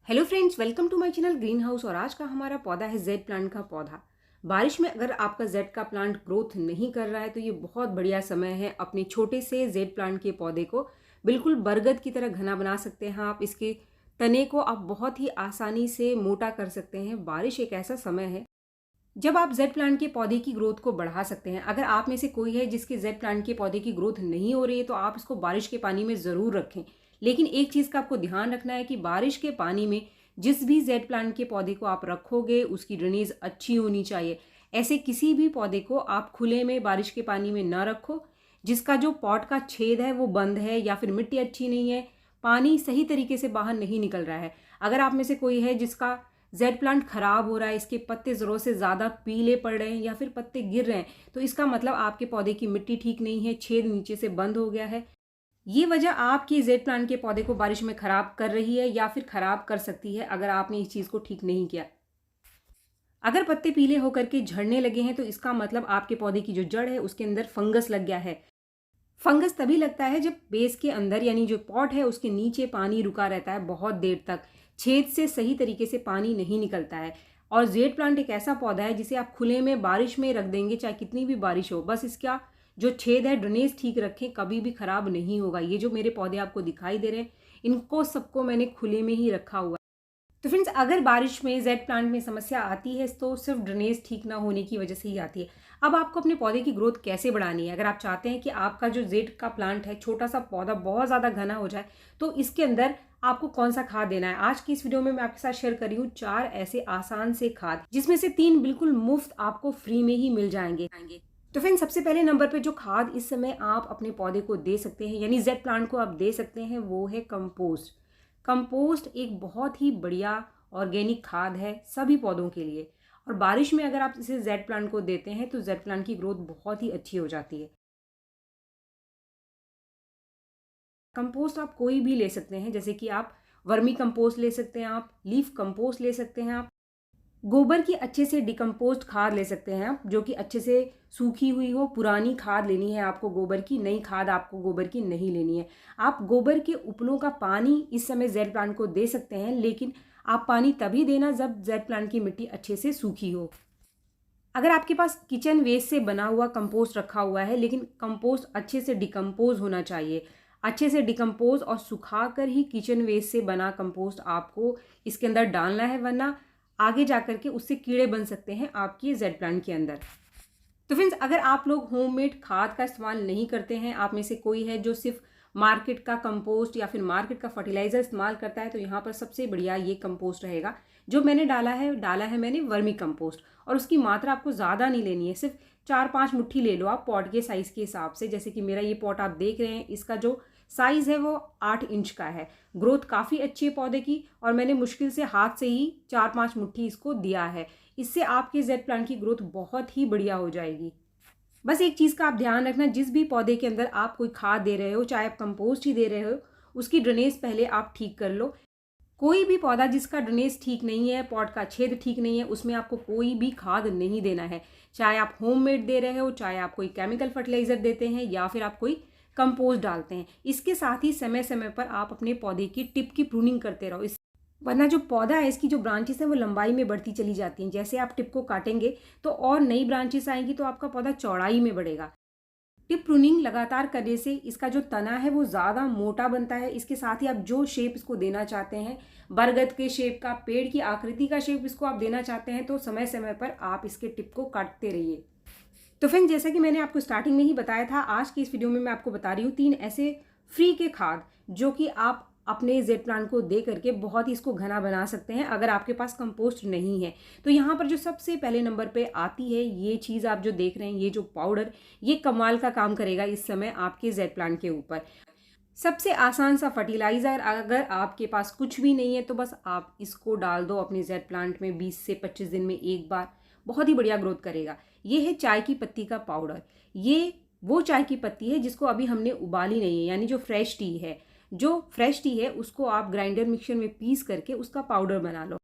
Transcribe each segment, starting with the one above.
Hello friends, welcome to my channel green house. और आज का हमारा पौधा है जेड प्लांट का पौधा। बारिश में अगर आपका जेड का प्लांट ग्रोथ नहीं कर रहा है तो ये बहुत बढ़िया समय है अपने छोटे से जेड प्लांट के पौधे को बिल्कुल बरगद की तरह घना बना सकते हैं। आप इसके तने को आप बहुत ही आसानी से मोटा कर सकते हैं। बारिश एक ऐसा समय है जब आप जेड प्लांट के पौधे की ग्रोथ को बढ़ा सकते हैं। अगर आप में से कोई है जिसके जेड प्लांट के पौधे की ग्रोथ नहीं हो रही है तो आप इसको बारिश के पानी में ज़रूर रखें। लेकिन एक चीज़ का आपको ध्यान रखना है कि बारिश के पानी में जिस भी जेड प्लांट के पौधे को आप रखोगे उसकी ड्रेनेज अच्छी होनी चाहिए। ऐसे किसी भी पौधे को आप खुले में बारिश के पानी में ना रखो जिसका जो पॉट का छेद है वो बंद है या फिर मिट्टी अच्छी नहीं है, पानी सही तरीके से बाहर नहीं निकल रहा है। अगर आप में से कोई है जिसका जेड प्लांट खराब हो रहा है, इसके पत्ते ज़रूरत से ज़्यादा पीले पड़ रहे हैं या फिर पत्ते गिर रहे हैं, तो इसका मतलब आपके पौधे की मिट्टी ठीक नहीं है, छेद नीचे से बंद हो गया है। ये वजह आपकी जेड प्लांट के पौधे को बारिश में खराब कर रही है या फिर खराब कर सकती है अगर आपने इस चीज़ को ठीक नहीं किया। अगर पत्ते पीले होकर के झड़ने लगे हैं तो इसका मतलब आपके पौधे की जो जड़ है उसके अंदर फंगस लग गया है। फंगस तभी लगता है जब बेस के अंदर यानी जो पॉट है उसके नीचे पानी रुका रहता है बहुत देर तक, छेद से सही तरीके से पानी नहीं निकलता है। और जेड प्लांट एक ऐसा पौधा है जिसे आप खुले में बारिश में रख देंगे चाहे कितनी भी बारिश हो, बस इसका जो छेद है ड्रेनेज ठीक रखें, कभी भी खराब नहीं होगा। ये जो मेरे पौधे आपको दिखाई दे रहे हैं इनको सबको मैंने खुले में ही रखा हुआ है। तो फ्रेंड्स, अगर बारिश में जेड प्लांट में समस्या आती है तो सिर्फ ड्रेनेज ठीक ना होने की वजह से ही आती है। अब आपको अपने पौधे की ग्रोथ कैसे बढ़ानी है? अगर आप चाहते हैं कि आपका जो जेड का प्लांट है, छोटा सा पौधा बहुत ज़्यादा घना हो जाए, तो इसके अंदर आपको कौन सा खाद देना है? आज की इस वीडियो में मैं आपके साथ शेयर कर रही हूँ 4 ऐसे आसान से खाद जिसमें से 3 बिल्कुल मुफ्त आपको फ्री में ही मिल जाएंगे। तो फ्रेंड्स, सबसे पहले नंबर पे जो खाद इस समय आप अपने पौधे को दे सकते हैं यानी जेड प्लांट को आप दे सकते हैं वो है कंपोस्ट। कंपोस्ट एक बहुत ही बढ़िया ऑर्गेनिक खाद है सभी पौधों के लिए। और बारिश में अगर आप इसे जेड प्लांट को देते हैं तो जेड प्लांट की ग्रोथ बहुत ही अच्छी हो जाती है। कंपोस्ट आप कोई भी ले सकते हैं, जैसे कि आप वर्मी कंपोस्ट ले सकते हैं, आप लीफ कंपोस्ट ले सकते हैं, आप गोबर की अच्छे से डिकम्पोज्ड खाद ले सकते हैं आप, जो कि अच्छे से सूखी हुई हो। पुरानी खाद लेनी है आपको गोबर की, नई खाद आपको गोबर की नहीं लेनी है। आप गोबर के उपलों का पानी इस समय जेड प्लांट को दे सकते हैं, लेकिन आप पानी तभी देना जब जेड प्लांट की मिट्टी अच्छे से सूखी हो। अगर आपके पास किचन वेस्ट से बना हुआ कंपोस्ट रखा हुआ है, लेकिन कंपोस्ट अच्छे से डिकम्पोज होना चाहिए, अच्छे से डिकम्पोज और सुखा कर ही किचन वेस्ट से बना कंपोस्ट आपको इसके अंदर डालना है, वरना आगे जाकर के उससे कीड़े बन सकते हैं आपकी जेड प्लांट के अंदर। तो फ्रेंड्स, अगर आप लोग होममेड खाद का इस्तेमाल नहीं करते हैं, आप में से कोई है जो सिर्फ मार्केट का कंपोस्ट या फिर मार्केट का फर्टिलाइजर इस्तेमाल करता है, तो यहाँ पर सबसे बढ़िया ये कंपोस्ट रहेगा जो मैंने डाला है मैंने वर्मी कंपोस्ट। और उसकी मात्रा आपको ज़्यादा नहीं लेनी है, सिर्फ 4-5 मुट्ठी ले लो आप पॉट के साइज़ के हिसाब से। जैसे कि मेरा ये पॉट आप देख रहे हैं, इसका जो साइज़ है वो 8 इंच का है। ग्रोथ काफ़ी अच्छी है पौधे की और मैंने मुश्किल से हाथ से ही 4-5 मुट्ठी इसको दिया है। इससे आपके जेड प्लांट की ग्रोथ बहुत ही बढ़िया हो जाएगी। बस एक चीज़ का आप ध्यान रखना, जिस भी पौधे के अंदर आप कोई खाद दे रहे हो, चाहे आप कंपोस्ट ही दे रहे हो, उसकी ड्रेनेज पहले आप ठीक कर लो। कोई भी पौधा जिसका ड्रेनेज ठीक नहीं है, पॉट का छेद ठीक नहीं है, उसमें आपको कोई भी खाद नहीं देना है। चाहे आप होममेड दे रहे हो, चाहे आप कोई केमिकल फर्टिलाइजर देते हैं या फिर आप कोई कंपोस्ट डालते हैं। इसके साथ ही समय समय पर आप अपने पौधे की टिप की प्रूनिंग करते रहो, वरना जो पौधा है इसकी जो ब्रांचेस हैं वो लंबाई में बढ़ती चली जाती हैं। जैसे आप टिप को काटेंगे तो और नई ब्रांचेस आएंगी तो आपका पौधा चौड़ाई में बढ़ेगा। टिप प्रूनिंग लगातार करने से इसका जो तना है वो ज़्यादा मोटा बनता है। इसके साथ ही आप जो शेप इसको देना चाहते हैं, बरगद के शेप का, पेड़ की आकृति का शेप इसको आप देना चाहते हैं, तो समय समय पर आप इसके टिप को काटते रहिए। तो फ्रेंड्स, जैसा कि मैंने आपको स्टार्टिंग में ही बताया था, आज की इस वीडियो में मैं आपको बता रही हूँ 3 ऐसे फ्री के खाद जो कि आप अपने जेड प्लांट को दे करके बहुत ही इसको घना बना सकते हैं अगर आपके पास कंपोस्ट नहीं है। तो यहाँ पर जो सबसे पहले नंबर पे आती है ये चीज़ आप जो देख रहे हैं, ये जो पाउडर, ये कमाल का काम करेगा इस समय आपके जेड प्लांट के ऊपर। सबसे आसान सा फर्टिलाइज़र, अगर आपके पास कुछ भी नहीं है तो बस आप इसको डाल दो अपने जेड प्लांट में 20 से 25 दिन में एक बार, बहुत ही बढ़िया ग्रोथ करेगा। ये है चाय की पत्ती का पाउडर। ये वो चाय की पत्ती है जिसको अभी हमने उबाली नहीं है, यानी जो फ्रेश टी है। जो फ्रेश टी है उसको आप ग्राइंडर मिक्सर में पीस करके उसका पाउडर बना लो।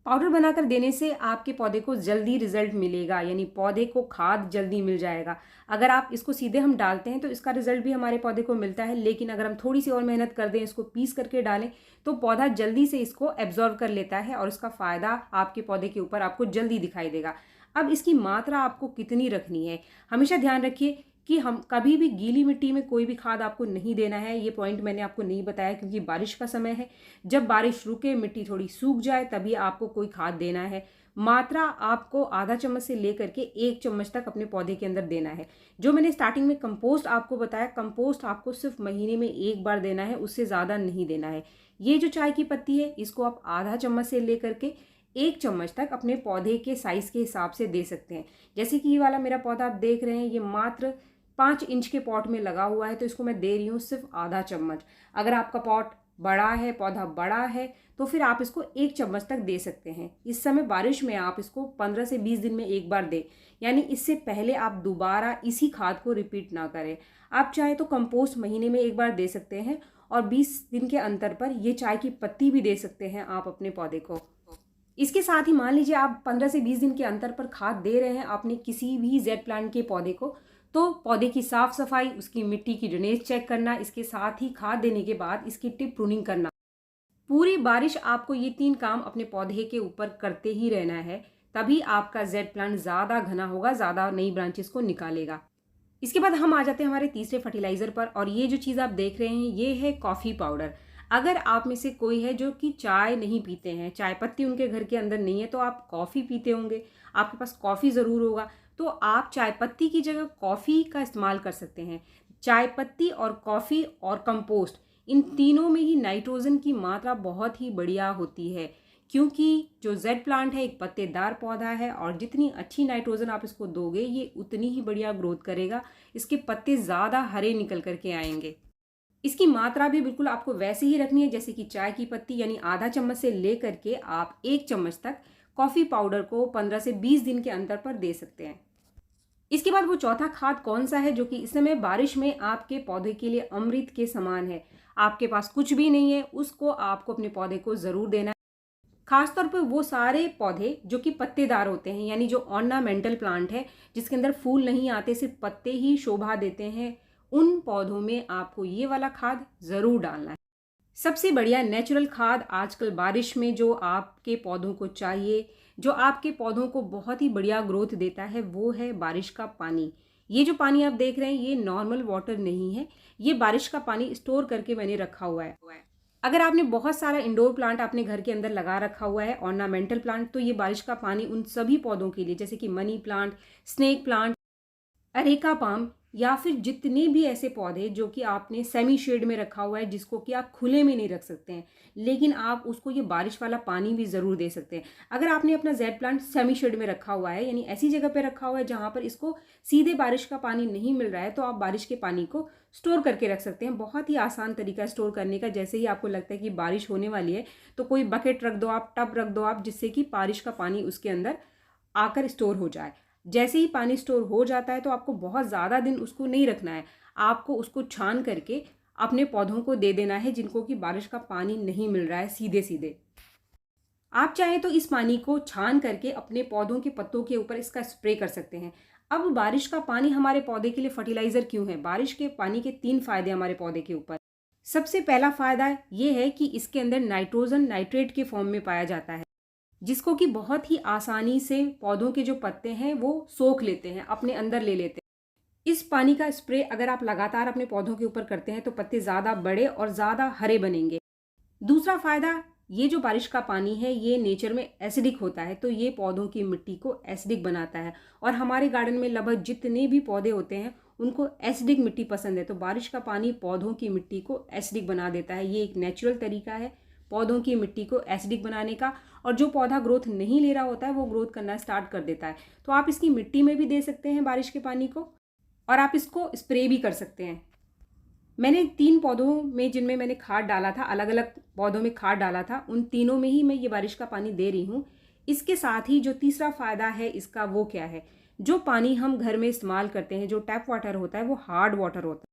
पाउडर बनाकर देने से आपके पौधे को जल्दी रिजल्ट मिलेगा, यानी पौधे को खाद जल्दी मिल जाएगा। अगर आप इसको सीधे हम डालते हैं तो इसका रिजल्ट भी हमारे पौधे को मिलता है, लेकिन अगर हम थोड़ी सी और मेहनत कर दें, इसको पीस करके डालें, तो पौधा जल्दी से इसको एब्जॉर्व कर लेता है और इसका फ़ायदा आपके पौधे के ऊपर आपको जल्दी दिखाई देगा। अब इसकी मात्रा आपको कितनी रखनी है, हमेशा ध्यान रखिए कि हम कभी भी गीली मिट्टी में कोई भी खाद आपको नहीं देना है। ये पॉइंट मैंने आपको नहीं बताया क्योंकि बारिश का समय है। जब बारिश रुके, मिट्टी थोड़ी सूख जाए, तभी आपको कोई खाद देना है। मात्रा आपको आधा चम्मच से लेकर के 1 चम्मच तक अपने पौधे के अंदर देना है। जो मैंने स्टार्टिंग में कंपोस्ट आपको बताया, कंपोस्ट आपको सिर्फ महीने में 1 बार देना है, उससे ज़्यादा नहीं देना है। ये जो चाय की पत्ती है, इसको आप आधा चम्मच से लेकर के 1 चम्मच तक अपने पौधे के साइज़ के हिसाब से दे सकते हैं। जैसे कि ये वाला मेरा पौधा आप देख रहे हैं, ये मात्र 5 इंच के पॉट में लगा हुआ है, तो इसको मैं दे रही हूँ सिर्फ आधा चम्मच। अगर आपका पॉट बड़ा है, पौधा बड़ा है, तो फिर आप इसको 1 चम्मच तक दे सकते हैं। इस समय बारिश में आप इसको 15 से 20 दिन में 1 बार दें, यानी इससे पहले आप दोबारा इसी खाद को रिपीट ना करें। आप चाहे तो कंपोस्ट महीने में 1 बार दे सकते हैं और 20 दिन के अंतर पर ये चाय की पत्ती भी दे सकते हैं आप अपने पौधे को। इसके साथ ही मान लीजिए आप 15 से 20 दिन के अंतर पर खाद दे रहे हैं अपने किसी भी जेड प्लांट के पौधे को, तो पौधे की साफ सफाई, उसकी मिट्टी की ड्रेनेज चेक करना, इसके साथ ही खाद देने के बाद इसकी टिप प्रूनिंग करना। पूरी बारिश आपको ये 3 काम अपने पौधे के ऊपर करते ही रहना है, तभी आपका जेड प्लांट ज़्यादा घना होगा, ज़्यादा नई ब्रांचेस को निकालेगा। इसके बाद हम आ जाते हैं हमारे तीसरे फर्टिलाइज़र पर, और ये जो चीज़ आप देख रहे हैं ये है कॉफ़ी पाउडर। अगर आप में से कोई है जो कि चाय नहीं पीते हैं, चाय पत्ती उनके घर के अंदर नहीं है, तो आप कॉफ़ी पीते होंगे, आपके पास कॉफ़ी ज़रूर होगा, तो आप चाय पत्ती की जगह कॉफ़ी का इस्तेमाल कर सकते हैं। चाय पत्ती और कॉफ़ी और कंपोस्ट, इन तीनों में ही नाइट्रोजन की मात्रा बहुत ही बढ़िया होती है, क्योंकि जो जेड प्लांट है एक पत्तेदार पौधा है, और जितनी अच्छी नाइट्रोजन आप इसको दोगे ये उतनी ही बढ़िया ग्रोथ करेगा, इसके पत्ते ज़्यादा हरे निकल करके आएंगे। इसकी मात्रा भी बिल्कुल आपको वैसे ही रखनी है जैसे कि चाय की पत्ती, यानी आधा चम्मच से ले करके आप 1 चम्मच तक कॉफ़ी पाउडर को 15 से 20 दिन के अंतर पर दे सकते हैं। इसके बाद वो चौथा खाद कौन सा है जो कि इस समय बारिश में आपके पौधे के लिए अमृत के समान है। आपके पास कुछ भी नहीं है, उसको आपको अपने पौधे को ज़रूर देना है। खासतौर पर वो सारे पौधे जो कि पत्तेदार होते हैं, यानी जो ऑर्नामेंटल प्लांट है, जिसके अंदर फूल नहीं आते, सिर्फ पत्ते ही शोभा देते हैं, उन पौधों में आपको ये वाला खाद ज़रूर डालना है। सबसे बढ़िया नेचुरल खाद आजकल बारिश में जो आपके पौधों को चाहिए, जो आपके पौधों को बहुत ही बढ़िया ग्रोथ देता है, वो है बारिश का पानी। ये जो पानी आप देख रहे हैं ये नॉर्मल वाटर नहीं है, ये बारिश का पानी स्टोर करके मैंने रखा हुआ है। अगर आपने बहुत सारा इंडोर प्लांट अपने घर के अंदर लगा रखा हुआ है, ऑर्नामेंटल प्लांट, तो ये बारिश का पानी उन सभी पौधों के लिए, जैसे कि money plant, snake plant, areca palm, या फिर जितने भी ऐसे पौधे जो कि आपने सेमी शेड में रखा हुआ है, जिसको कि आप खुले में नहीं रख सकते हैं, लेकिन आप उसको ये बारिश वाला पानी भी ज़रूर दे सकते हैं। अगर आपने अपना जेड प्लांट सेमी शेड में रखा हुआ है, यानी ऐसी जगह पे रखा हुआ है जहाँ पर इसको सीधे बारिश का पानी नहीं मिल रहा है, तो आप बारिश के पानी को स्टोर करके रख सकते हैं। बहुत ही आसान तरीका स्टोर करने का। जैसे ही आपको लगता है कि बारिश होने वाली है, तो कोई बकेट रख दो आप, टब रख दो आप, जिससे कि बारिश का पानी उसके अंदर आकर स्टोर हो जाए। जैसे ही पानी स्टोर हो जाता है तो आपको बहुत ज़्यादा दिन उसको नहीं रखना है, आपको उसको छान करके अपने पौधों को दे देना है जिनको कि बारिश का पानी नहीं मिल रहा है सीधे सीधे। आप चाहें तो इस पानी को छान करके अपने पौधों के पत्तों के ऊपर इसका स्प्रे कर सकते हैं। अब बारिश का पानी हमारे पौधे के लिए फर्टिलाइज़र क्यों है? बारिश के पानी के 3 फायदे हमारे पौधे के ऊपर। सबसे पहला फ़ायदा ये है कि इसके अंदर नाइट्रोजन नाइट्रेट के फॉर्म में पाया जाता है, जिसको कि बहुत ही आसानी से पौधों के जो पत्ते हैं वो सोख लेते हैं, अपने अंदर ले लेते हैं। इस पानी का स्प्रे अगर आप लगातार अपने पौधों के ऊपर करते हैं तो पत्ते ज़्यादा बड़े और ज़्यादा हरे बनेंगे। दूसरा फ़ायदा, ये जो बारिश का पानी है ये नेचर में एसिडिक होता है, तो ये पौधों की मिट्टी को एसिडिक बनाता है, और हमारे गार्डन में लगभग जितने भी पौधे होते हैं उनको एसिडिक मिट्टी पसंद है, तो बारिश का पानी पौधों की मिट्टी को एसिडिक बना देता है। ये एक नेचुरल तरीका है पौधों की मिट्टी को एसिडिक बनाने का, और जो पौधा ग्रोथ नहीं ले रहा होता है वो ग्रोथ करना स्टार्ट कर देता है। तो आप इसकी मिट्टी में भी दे सकते हैं बारिश के पानी को, और आप इसको स्प्रे भी कर सकते हैं। मैंने 3 पौधों में जिनमें मैंने खाद डाला था, अलग अलग पौधों में खाद डाला था, उन तीनों में ही मैं ये बारिश का पानी दे रही हूँ। इसके साथ ही जो तीसरा फ़ायदा है इसका, वो क्या है? जो पानी हम घर में इस्तेमाल करते हैं, जो टैप वाटर होता है, वो हार्ड वाटर होता है,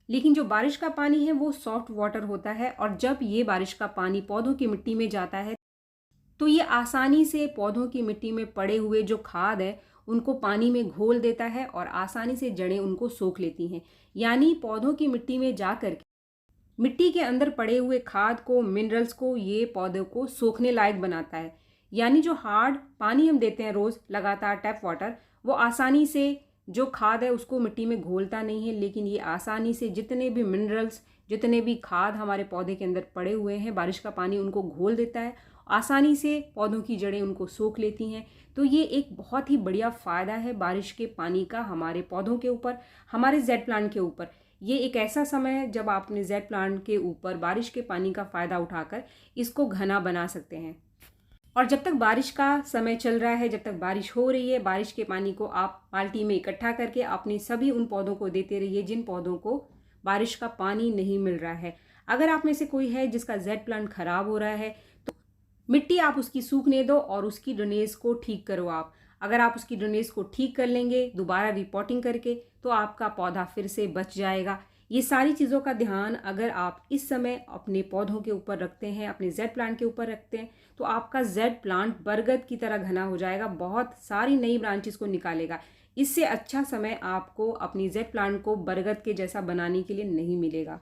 लेकिन जो बारिश का पानी है वो सॉफ्ट वाटर होता है। और जब ये बारिश का पानी पौधों की मिट्टी में जाता है तो ये आसानी से पौधों की मिट्टी में पड़े हुए जो खाद है उनको पानी में घोल देता है और आसानी से जड़ें उनको सोख लेती हैं। यानी पौधों की मिट्टी में जा कर के मिट्टी के अंदर पड़े हुए खाद को, मिनरल्स को ये पौधों को सोखने लायक बनाता है। यानी जो हार्ड पानी हम देते हैं रोज़ लगातार टैप वाटर, वो आसानी से जो खाद है उसको मिट्टी में घोलता नहीं है, लेकिन ये आसानी से जितने भी मिनरल्स, जितने भी खाद हमारे पौधे के अंदर पड़े हुए हैं, बारिश का पानी उनको घोल देता है, आसानी से पौधों की जड़ें उनको सोख लेती हैं। तो ये एक बहुत ही बढ़िया फ़ायदा है बारिश के पानी का हमारे पौधों के ऊपर, हमारे जेड प्लांट के ऊपर। ये एक ऐसा समय है जब आप अपने जेड प्लांट के ऊपर बारिश के पानी का फ़ायदा उठाकर इसको घना बना सकते हैं। और जब तक बारिश का समय चल रहा है, जब तक बारिश हो रही है, बारिश के पानी को आप बाल्टी में इकट्ठा करके अपने सभी उन पौधों को देते रहिए जिन पौधों को बारिश का पानी नहीं मिल रहा है। अगर आप में से कोई है जिसका जेड प्लांट खराब हो रहा है तो मिट्टी आप उसकी सूखने दो और उसकी ड्रेनेज को ठीक करो आप। अगर आप उसकी ड्रेनेज को ठीक कर लेंगे दोबारा रिपोर्टिंग करके, तो आपका पौधा फिर से बच जाएगा। ये सारी चीज़ों का ध्यान अगर आप इस समय अपने पौधों के ऊपर रखते हैं, अपने जेड प्लांट के ऊपर रखते हैं, तो आपका जेड प्लांट बरगद की तरह घना हो जाएगा, बहुत सारी नई ब्रांचेस को निकालेगा। इससे अच्छा समय आपको अपनी जेड प्लांट को बरगद के जैसा बनाने के लिए नहीं मिलेगा।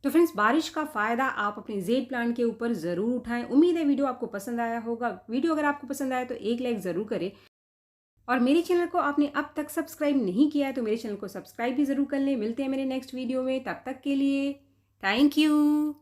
तो फ्रेंड्स, बारिश का फ़ायदा आप अपने जेड प्लांट के ऊपर ज़रूर उठाएं। उम्मीद है वीडियो आपको पसंद आया होगा। वीडियो अगर आपको पसंद आया तो एक लाइक ज़रूर करें, और मेरे चैनल को आपने अब तक सब्सक्राइब नहीं किया है तो मेरे चैनल को सब्सक्राइब भी ज़रूर कर लें। मिलते हैं मेरे नेक्स्ट वीडियो में, तब तक के लिए थैंक यू।